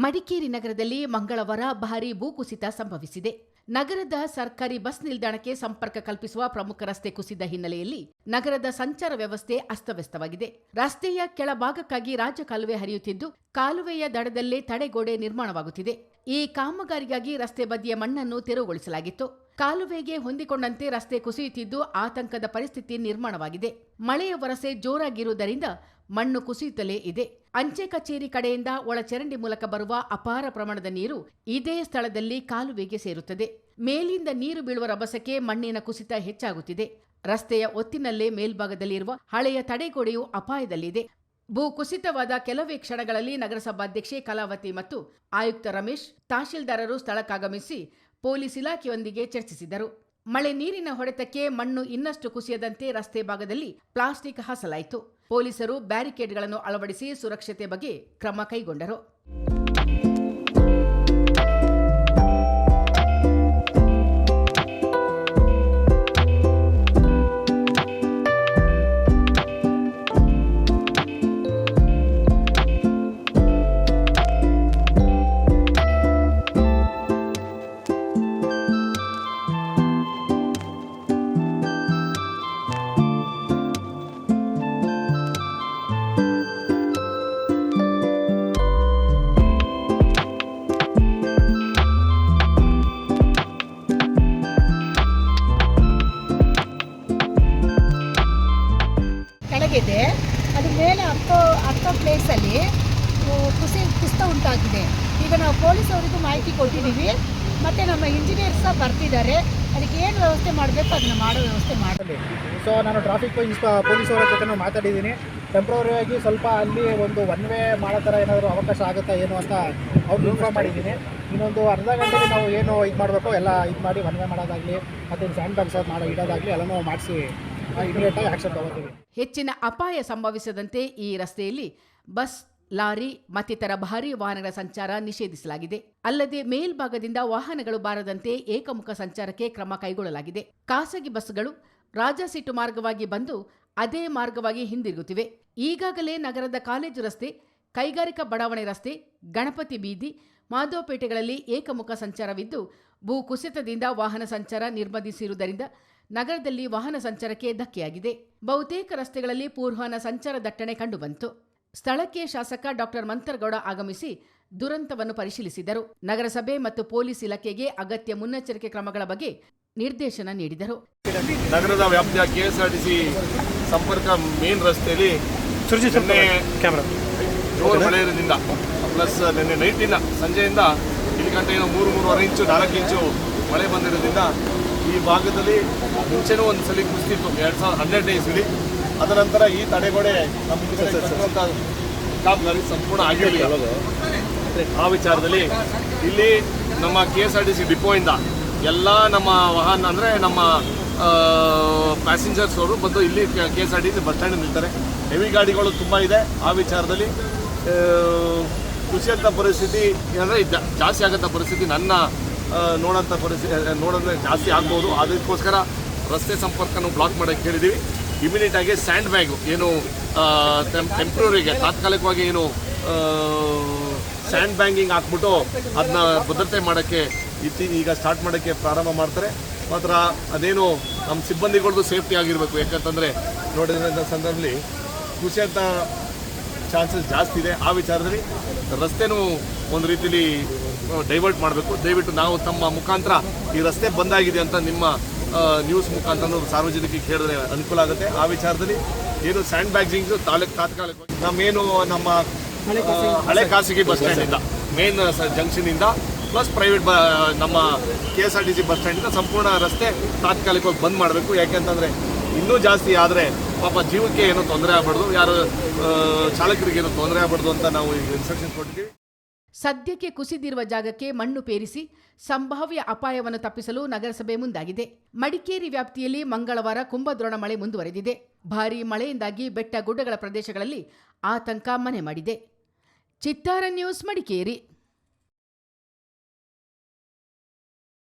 ಮಡಿಕೇರಿ ನಗರದಲ್ಲಿ ಮಂಗಳವಾರ ಭಾರೀ ಭೂಕುಸಿತ ಸಂಭವಿಸಿದೆ. ನಗರದ ಸರ್ಕಾರಿ ಬಸ್ ನಿಲ್ದಾಣಕ್ಕೆ ಸಂಪರ್ಕ ಕಲ್ಪಿಸುವ ಪ್ರಮುಖ ರಸ್ತೆ ಕುಸಿದ ಹಿನ್ನೆಲೆಯಲ್ಲಿ ನಗರದ ಸಂಚಾರ ವ್ಯವಸ್ಥೆ ಅಸ್ತವ್ಯಸ್ತವಾಗಿದೆ. ರಸ್ತೆಯ ಕೆಳಭಾಗಕ್ಕಾಗಿ ರಾಜಕಾಲುವೆ ಹರಿಯುತ್ತಿದ್ದು, ಕಾಲುವೆಯ ದಡದಲ್ಲೇ ತಡೆಗೋಡೆ ನಿರ್ಮಾಣವಾಗುತ್ತಿದೆ. ಈ ಕಾಮಗಾರಿಗಾಗಿ ರಸ್ತೆ ಬದಿಯ ಮಣ್ಣನ್ನು ತೆರವುಗೊಳಿಸಲಾಗಿತ್ತು. ಕಾಲುವೆಗೆ ಹೊಂದಿಕೊಂಡಂತೆ ರಸ್ತೆ ಕುಸಿಯುತ್ತಿದ್ದು ಆತಂಕದ ಪರಿಸ್ಥಿತಿ ನಿರ್ಮಾಣವಾಗಿದೆ. ಮಳೆಯ ವರಸೆ ಜೋರಾಗಿರುವುದರಿಂದ ಮಣ್ಣು ಕುಸಿಯುತ್ತಲೇ ಇದೆ. ಅಂಚೆ ಕಚೇರಿ ಕಡೆಯಿಂದ ಒಳಚರಂಡಿ ಮೂಲಕ ಬರುವ ಅಪಾರ ಪ್ರಮಾಣದ ನೀರು ಇದೇ ಸ್ಥಳದಲ್ಲಿ ಕಾಲುವೆಗೆ ಸೇರುತ್ತದೆ. ಮೇಲಿಂದ ನೀರು ಬೀಳುವ ರಭಸಕ್ಕೆ ಮಣ್ಣಿನ ಕುಸಿತ ಹೆಚ್ಚಾಗುತ್ತಿದೆ. ರಸ್ತೆಯ ಒತ್ತಿನಲ್ಲೇ ಮೇಲ್ಭಾಗದಲ್ಲಿರುವ ಹಳೆಯ ತಡೆಗೋಡೆಯು ಅಪಾಯದಲ್ಲಿದೆ. ಭೂ ಕುಸಿತವಾದ ಕೆಲವೇ ಕ್ಷಣಗಳಲ್ಲಿ ನಗರಸಭಾಧ್ಯಕ್ಷೆ ಕಲಾವತಿ ಮತ್ತು ಆಯುಕ್ತ ರಮೇಶ್, ತಹಶೀಲ್ದಾರರು ಸ್ಥಳಕ್ಕಾಗಮಿಸಿ ಪೊಲೀಸ್ ಇಲಾಖೆಯೊಂದಿಗೆ ಚರ್ಚಿಸಿದರು. ಮಳೆ ನೀರಿನ ಹೊಡೆತಕ್ಕೆ ಮಣ್ಣು ಇನ್ನಷ್ಟು ಕುಸಿಯದಂತೆ ರಸ್ತೆ ಭಾಗದಲ್ಲಿ ಪ್ಲಾಸ್ಟಿಕ್ ಹಾಸಲಾಯಿತು. ಪೊಲೀಸರು ಬ್ಯಾರಿಕೇಡ್ಗಳನ್ನು ಅಳವಡಿಸಿ ಸುರಕ್ಷತೆ ಬಗ್ಗೆ ಕ್ರಮ ಕೈಗೊಂಡರು. ಇದೆ. ಅದು ಮೇಲೆ ಹತ್ತೋ ಪ್ಲೇಸಲ್ಲಿ ಕುಸಿತ ಉಂಟಾಗಿದೆ. ಈಗ ನಾವು ಪೊಲೀಸ್ ಅವರಿಗೂ ಮಾಹಿತಿ ಕೊಟ್ಟಿದ್ದೀವಿ, ಮತ್ತು ನಮ್ಮ ಇಂಜಿನಿಯರ್ಸ್ ಸಹ ಬರ್ತಿದ್ದಾರೆ. ಅದಕ್ಕೆ ಏನು ವ್ಯವಸ್ಥೆ ಮಾಡಬೇಕು ಅದನ್ನು ಮಾಡೋ ವ್ಯವಸ್ಥೆ ಮಾಡಿ. ಸೊ ನಾನು ಟ್ರಾಫಿಕ್ ಪೊಲೀಸ್ ಅವರ ಜೊತೆ ಮಾತಾಡಿದ್ದೀನಿ. ಟೆಂಪ್ರವರಿಯಾಗಿ ಸ್ವಲ್ಪ ಅಲ್ಲಿ ಒಂದು ಒನ್ ವೇ ಮಾಡೋ ಥರ ಏನಾದರೂ ಅವಕಾಶ ಆಗುತ್ತಾ ಏನು ಅಂತ ಅವ್ರಿಗೆ ಇನ್ಫಾರ್ಮ್ ಮಾಡಿದ್ದೀನಿ. ಇನ್ನೊಂದು ಅರ್ಧ ಗಂಟೆಗೆ ನಾವು ಏನು ಇದು ಮಾಡಬೇಕು ಎಲ್ಲ ಇದು ಮಾಡಿ ಒನ್ ವೇ ಮಾಡೋದಾಗಲಿ ಮತ್ತು ಸ್ಯಾಂಡ್ ಬ್ಯಾಗ್ಸ್ ಇಡೋದಾಗಲಿ ಎಲ್ಲನೂ ಮಾಡಿಸಿ ಇಮಿಡಿಯೇಟಾಗಿ ಆ್ಯಕ್ಷನ್ ತಗೋತೀವಿ. ಹೆಚ್ಚಿನ ಅಪಾಯ ಸಂಭವಿಸದಂತೆ ಈ ರಸ್ತೆಯಲ್ಲಿ ಬಸ್, ಲಾರಿ ಮತ್ತಿತರ ಭಾರೀ ವಾಹನಗಳ ಸಂಚಾರ ನಿಷೇಧಿಸಲಾಗಿದೆ. ಅಲ್ಲದೆ ಮೇಲ್ಭಾಗದಿಂದ ವಾಹನಗಳು ಬಾರದಂತೆ ಏಕಮುಖ ಸಂಚಾರಕ್ಕೆ ಕ್ರಮ ಕೈಗೊಳ್ಳಲಾಗಿದೆ. ಖಾಸಗಿ ಬಸ್ಗಳು ರಾಜಾಸೀಟು ಮಾರ್ಗವಾಗಿ ಬಂದು ಅದೇ ಮಾರ್ಗವಾಗಿ ಹಿಂದಿರುಗುತ್ತಿವೆ. ಈಗಾಗಲೇ ನಗರದ ಕಾಲೇಜು ರಸ್ತೆ, ಕೈಗಾರಿಕಾ ಬಡಾವಣೆ ರಸ್ತೆ, ಗಣಪತಿ ಬೀದಿ, ಮಾಧವಪೇಟೆಗಳಲ್ಲಿ ಏಕಮುಖ ಸಂಚಾರವಿದ್ದು, ಭೂ ಕುಸಿತದಿಂದ ವಾಹನ ಸಂಚಾರ ನಿರ್ಬಂಧಿಸಿರುವುದರಿಂದ ನಗರದಲ್ಲಿ ವಾಹನ ಸಂಚಾರಕ್ಕೆ ಧಕ್ಕೆಯಾಗಿದೆ. ಬಹುತೇಕ ರಸ್ತೆಗಳಲ್ಲಿ ಪೂರ್ವಾಹ್ನ ಸಂಚಾರ ದಟ್ಟಣೆ ಕಂಡುಬಂತು. ಸ್ಥಳಕ್ಕೆ ಶಾಸಕ ಡಾ ಮಂತರಗೌಡ ಆಗಮಿಸಿ ದುರಂತವನ್ನು ಪರಿಶೀಲಿಸಿದರು. ನಗರಸಭೆ ಮತ್ತು ಪೊಲೀಸ್ ಇಲಾಖೆಗೆ ಅಗತ್ಯ ಮುನ್ನೆಚ್ಚರಿಕೆ ಕ್ರಮಗಳ ಬಗ್ಗೆ ನಿರ್ದೇಶನ ನೀಡಿದರು. ನಗರದ ವ್ಯಾಪ್ತಿಯ ಕೆಎಸ್ಆರ್ಟಿಸಿ ಸಂಪರ್ಕ ಮೇನ್ ರಸ್ತೆಯಲ್ಲಿ ಜೋರು ಮಳೆ ಇರೋದ್ರಿಂದ ಪ್ಲಸ್ ನಿನ್ನೆ ನೈಟಿನ ಸಂಜೆಯಿಂದ ಇಲ್ಲಿ ಗಂಟೆ 3-3.5 ಇಂಚು 4 ಇಂಚು ಮಳೆ ಬಂದಿರೋದ್ರಿಂದ ಈ ಭಾಗದಲ್ಲಿ ಮುಂಚೆನೂ ಒಂದು ಸಲ ಕುಸಿತಿತ್ತು 2012 ಇಸ್ವಿಲಿ. ಅದರ ನಂತರ ಈ ತಡೆಗೋಡೆ ನಮ್ಮ ಕಾಮಗಾರಿ ಸಂಪೂರ್ಣ ಆಗಿರಲಿಲ್ಲ. ಆ ವಿಚಾರದಲ್ಲಿ ಇಲ್ಲಿ ನಮ್ಮ KSRTC ಡಿಪೋಯಿಂದ ಎಲ್ಲ ನಮ್ಮ ವಾಹನ ಅಂದರೆ ನಮ್ಮ ಪ್ಯಾಸೆಂಜರ್ಸ್ ಅವರು ಬಂದು ಇಲ್ಲಿ KSRTC ಬಸ್ ಸ್ಟ್ಯಾಂಡ್ ನಿಲ್ತಾರೆ. ಹೆವಿ ಗಾಡಿಗಳು ತುಂಬ ಇದೆ. ಆ ವಿಚಾರದಲ್ಲಿ ಕುಸಿಯಂಥ ಪರಿಸ್ಥಿತಿ ಅಂದರೆ ಜಾಸ್ತಿ ಆಗೋಂಥ ಪರಿಸ್ಥಿತಿ ನನ್ನ ನೋಡೋದ್ರೆ ಜಾಸ್ತಿ ಆಗ್ಬೋದು. ಅದಕ್ಕೋಸ್ಕರ ರಸ್ತೆ ಸಂಪರ್ಕನೂ ಬ್ಲಾಕ್ ಮಾಡೋಕ್ಕೆ ಹೇಳಿದ್ದೀವಿ. ಇಮಿಡಿಯೇಟಾಗಿ ಸ್ಯಾಂಡ್ ಬ್ಯಾಗು ಏನು ಟೆಂಪ್ರವರಿಗೆ ತಾತ್ಕಾಲಿಕವಾಗಿ ಏನು ಸ್ಯಾಂಡ್ ಬ್ಯಾಂಗಿಂಗ್ ಹಾಕ್ಬಿಟ್ಟು ಅದನ್ನ ಭದ್ರತೆ ಮಾಡೋಕ್ಕೆ ಈಗ ಸ್ಟಾರ್ಟ್ ಮಾಡೋಕ್ಕೆ ಪ್ರಾರಂಭ ಮಾಡ್ತಾರೆ. ಮಾತ್ರ ಅದೇನು ನಮ್ಮ ಸಿಬ್ಬಂದಿಗಳದ್ದು ಸೇಫ್ಟಿ ಆಗಿರಬೇಕು. ಯಾಕಂತಂದರೆ ನೋಡಿದ ಸಂದರ್ಭದಲ್ಲಿ ಕುಸಿಯಂಥ ಚಾನ್ಸಸ್ ಜಾಸ್ತಿ ಇದೆ. ಆ ವಿಚಾರದಲ್ಲಿ ರಸ್ತೆನೂ ಒಂದು ರೀತಿಲಿ ಡೈವರ್ಟ್ ಮಾಡಬೇಕು. ದಯವಿಟ್ಟು ನಾವು ತಮ್ಮ ಮುಖಾಂತರ ಈ ರಸ್ತೆ ಬಂದಾಗಿದೆ ಅಂತ ನಿಮ್ಮ ನ್ಯೂಸ್ ಮುಖಾಂತರ ಸಾರ್ವಜನಿಕರಿಗೆ ಹೇಳಿದ್ರೆ ಅನುಕೂಲ ಆಗುತ್ತೆ. ಆ ವಿಚಾರದಲ್ಲಿ ಏನು ಸ್ಯಾಂಡ್ ಬ್ಯಾಗಿಂಗ್ಸು ತಾತ್ಕಾಲಿಕವಾಗಿ ನಮ್ಮೇನು ನಮ್ಮ ಹಳೆ ಖಾಸಗಿ ಬಸ್ ಸ್ಟ್ಯಾಂಡಿಂದ ಮೇನ್ ಜಂಕ್ಷನಿಂದ ಪ್ಲಸ್ ಪ್ರೈವೇಟ್ ನಮ್ಮ KSRTC ಬಸ್ ಸ್ಟ್ಯಾಂಡಿಂದ ಸಂಪೂರ್ಣ ರಸ್ತೆ ತಾತ್ಕಾಲಿಕವಾಗಿ ಬಂದ್ ಮಾಡಬೇಕು. ಯಾಕೆಂತಂದರೆ ಇನ್ನೂ ಜಾಸ್ತಿ ಆದರೆ ಪಾಪ ಜೀವಕ್ಕೆ ಏನೋ ತೊಂದರೆ ಆಗಬಾರ್ದು, ಯಾರು ಚಾಲಕರಿಗೆ ಏನೋ ತೊಂದರೆ ಆಗಬಾರ್ದು ಅಂತ ನಾವು ಇನ್ಸ್ಟ್ರಕ್ಷನ್ ಕೊಟ್ಟಿದ್ದೀವಿ. ಸದ್ಯಕ್ಕೆ ಕುಸಿದಿರುವ ಜಾಗಕ್ಕೆ ಮಣ್ಣು ಪೇರಿಸಿ ಸಂಭಾವ್ಯ ಅಪಾಯವನ್ನು ತಪ್ಪಿಸಲು ನಗರಸಭೆ ಮುಂದಾಗಿದೆ. ಮಡಿಕೇರಿ ವ್ಯಾಪ್ತಿಯಲ್ಲಿ ಮಂಗಳವಾರ ಕುಂಭದ್ರೋಣ ಮಳೆ ಮುಂದುವರೆದಿದೆ. ಭಾರೀ ಮಳೆಯಿಂದಾಗಿ ಬೆಟ್ಟ ಗುಡ್ಡಗಳ ಪ್ರದೇಶಗಳಲ್ಲಿ ಆತಂಕ ಮನೆ ಮಾಡಿದೆ. ಚಿತ್ತಾರ ನ್ಯೂಸ್, ಮಡಿಕೇರಿ.